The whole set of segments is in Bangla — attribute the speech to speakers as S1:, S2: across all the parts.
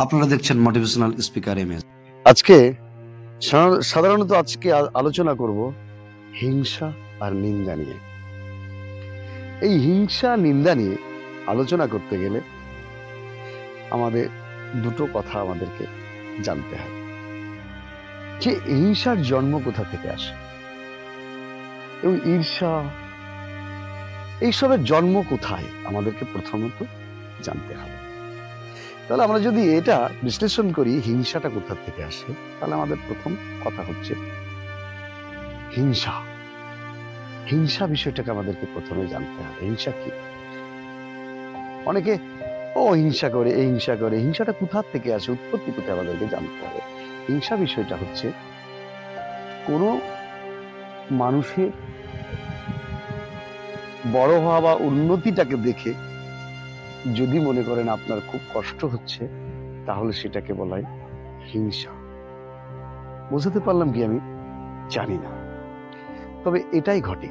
S1: আপনারা দেখছেন মোটিভেশনাল স্পিকার এমএস।
S2: আজকে সাধারণত আলোচনা করব হিংসা আর নিন্দা নিয়ে। এই হিংসা নিন্দা নিয়ে আলোচনা করতে গেলে আমাদের দুটো কথা আমাদেরকে জানতে হয়, যে হিংসার জন্ম কোথা থেকে আসে এবং ঈর্ষা এইসবের জন্ম কোথায় আমাদেরকে প্রথমত জানতে হবে। তাহলে আমরা যদি এটা বিশ্লেষণ করি হিংসাটা কোথা থেকে আসে, তাহলে আমাদের প্রথম কথা হচ্ছে হিংসা। হিংসা বিষয়টাকে আমাদেরকে প্রথমে জানতে হবে। হিংসা কি? অনেকে হিংসা করে, এই হিংসা করে, হিংসাটা কোথা থেকে আসে, উৎপত্তি কোথায় আমাদেরকে জানতে হবে। হিংসা বিষয়টা হচ্ছে কোনো মানুষের বড় হওয়া বা উন্নতিটাকে দেখে যদি মনে করেন আপনার খুব কষ্ট হচ্ছে, তাহলে সেটাকে বলা হয় হিংসা। বুঝতে পারলাম কি? আমি জানি না, তবে এটাই ঘটে।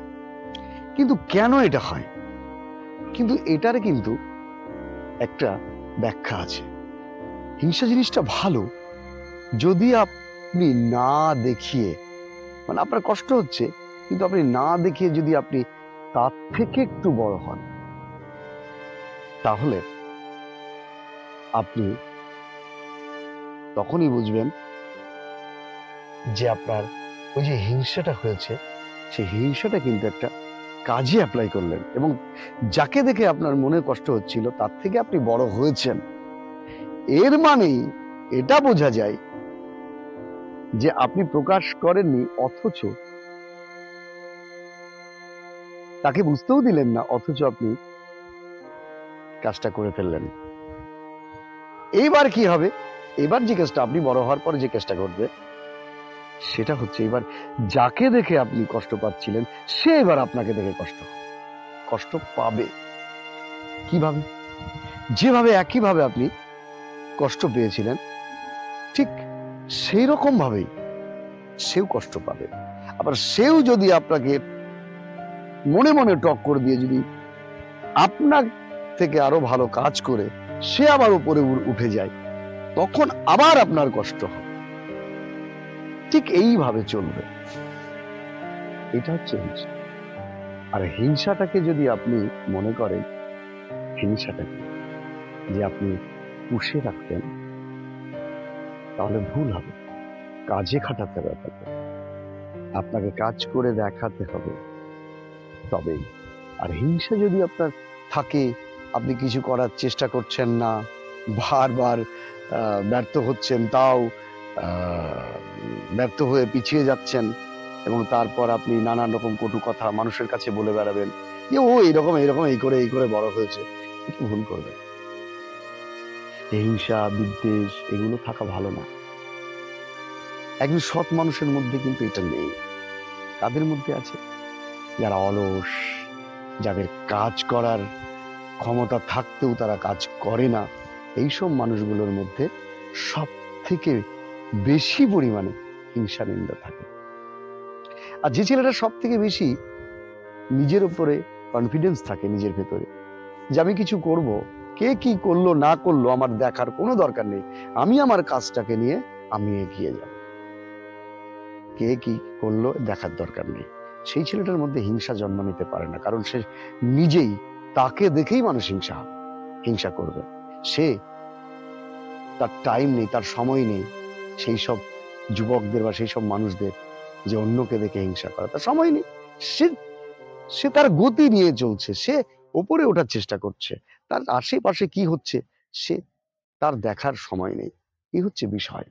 S2: কিন্তু কেন এটা হয়? কিন্তু এটার কিন্তু একটা ব্যাখ্যা আছে। হিংসা জিনিসটা ভালো যদি আপনি না দেখিয়ে, মানে আপনার কষ্ট হচ্ছে কিন্তু আপনি না দেখিয়ে যদি আপনি তার থেকে একটু বড় হন, তাহলে আপনি তখনই বুঝবেন যে আপনার ওই যে হিংসাটা হয়েছে, সেই হিংসাটা কিন্তু একটা কাজে অ্যাপ্লাই করলেন এবং যাকে দেখে আপনার মনে কষ্ট হচ্ছিল তার থেকে আপনি বড় হয়েছেন। এর মানেই এটা বোঝা যায় যে আপনি প্রকাশ করেননি, অথচ তাকে বুঝতেও দিলেন না, অথচ আপনি কাজটা করে ফেললেন। এইবার কি হবে? এবার যে কাজটা আপনি বড় হওয়ার পরে যে কাজটা করবে, সেটা হচ্ছে এবার যাকে দেখে আপনি কষ্ট পাচ্ছিলেন সে এবার আপনাকে দেখে কষ্ট পাবে। কিভাবে? যেভাবে একইভাবে আপনি কষ্ট পেয়েছিলেন, ঠিক সেই রকম ভাবেই সেও কষ্ট পাবে। আবার সেও যদি আপনাকে মনে মনে টক্কর দিয়ে যদি আপনার থেকে আরো ভালো কাজ করে সে আবার উপরে উঠে যায়, তখন আবার আপনার কষ্ট হবে। ঠিক এইভাবে চলবে। এটা হচ্ছে হিংসা। আর হিংসাটাকে যদি আপনি মনে করেন হিংসাটাকে যে আপনি পুষে রাখতেন, তাহলে ভুল হবে। কাজে খাটাতে হবে আপনাকে কাজ করে দেখাতে হবে, তবেই। আর হিংসা যদি আপনার থাকে, আপনি কিছু করার চেষ্টা করছেন না, বারবার ব্যর্থ হচ্ছেন, তাও ব্যর্থ হয়ে পিছিয়ে যাচ্ছেন, এবং তারপর আপনি নানান রকম কটু কথা মানুষের কাছে বলে বেড়াবেন যে ও এইরকম এই করে বড় হয়েছে, এটা ভুল করবেন। হিংসা বিদ্বেষ এগুলো থাকা ভালো না। একজন সৎ মানুষের মধ্যে কিন্তু এটা নেই। তাদের মধ্যে আছে যারা অলস, যাদের কাজ করার ক্ষমতা থাকতেও তারা কাজ করে না। এইসব মানুষগুলোর মধ্যে সব থেকে বেশি পরিমাণে হিংসা নিন্দা থাকে। আর যে ছেলেটা সব থেকে বেশি নিজের উপরে কনফিডেন্স থাকে, নিজের ভেতরে, যে আমি কিছু করব, কে কি করলো না করলো আমার দেখার কোনো দরকার নেই, আমি আমার কাজটাকে নিয়ে আমি এগিয়ে যাব, কে কি করলো দেখার দরকার নেই, সেই ছেলেটার মধ্যে হিংসা জন্ম নিতে পারে না। কারণ সে নিজেই, তাকে দেখেই মানুষ হিংসা করবে। সে, তার টাইম নেই, তার সময় নেই সেই সব যুবকদের বা সেই সব মানুষদের যে অন্যকে দেখে হিংসা করা, তার সময় নেই। সে তার গতি নিয়ে চলছে, সে ওপরে ওঠার চেষ্টা করছে, তার আশেপাশে কি হচ্ছে সে তার দেখার সময় নেই। এই হচ্ছে বিষয়।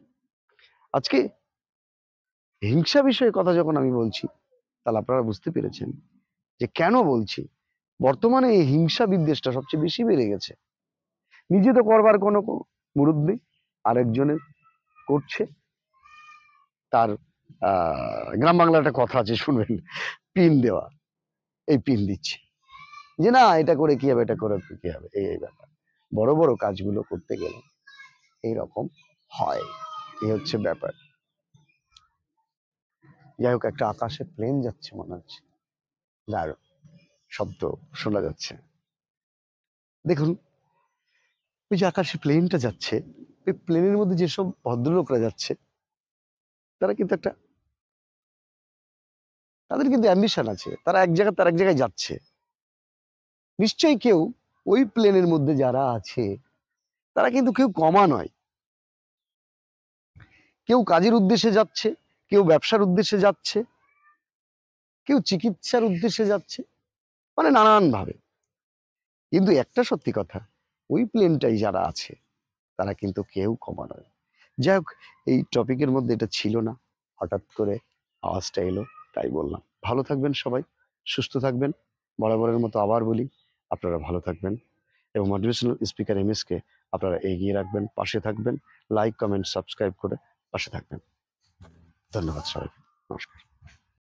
S2: আজকে হিংসা বিষয়ে কথা যখন আমি বলছি, তাহলে আপনারা বুঝতে পেরেছেন যে কেন বলছি। বর্তমানে এই হিংসা বিদ্বেষটা সবচেয়ে বেশি বেড়ে গেছে। নিজে তো করবার কোনো মুরুদ নেই, আরেকজনের করছে। তার গ্রাম বাংলার একটা কথা আছে, শুনবেন, পিন দেওয়া, এই পিন দিচ্ছে যে না এটা করে কি হবে, এটা করে কি হবে, এই ব্যাপার। বড় বড় কাজগুলো করতে গেলে এইরকম হয়। এই হচ্ছে ব্যাপার। যাই হোক, একটা আকাশে প্লেন যাচ্ছে মনে হচ্ছে, দারুণ শব্দ শোনা যাচ্ছে। দেখুন, ওই যে আকাশে প্লেনটা যাচ্ছে, ওই প্লেনের মধ্যে যেসব ভদ্রলোকরা যাচ্ছে তারা কিন্তু তাদের কিন্তু অ্যাম্বিশন আছে, তারা এক জায়গায় তার এক জায়গায় যাচ্ছে। নিশ্চয়ই কেউ ওই প্লেনের মধ্যে যারা আছে তারা কিন্তু কেউ কমা নয়, কেউ কাজের উদ্দেশ্যে যাচ্ছে, কেউ ব্যবসার উদ্দেশ্যে যাচ্ছে, কেউ চিকিৎসার উদ্দেশ্যে যাচ্ছে, মানে নানান ভাবে। কিন্তু একটা সত্যি কথা, ওই প্লেনটাই যারা আছে তারা কিন্তু কেউ কমা নয়। যাই হোক, এই টপিকের মধ্যে এটা ছিল না, হঠাৎ করে আওয়াজটা এলো তাই বললাম। ভালো থাকবেন সবাই, সুস্থ থাকবেন। বরাবরের মতো আবার বলি, আপনারা ভালো থাকবেন এবং মোটিভেশনাল স্পিকার এমএস কে আপনারা এগিয়ে রাখবেন, পাশে থাকবেন, লাইক কমেন্ট সাবস্ক্রাইব করে পাশে থাকবেন। ধন্যবাদ সবাইকে, নমস্কার।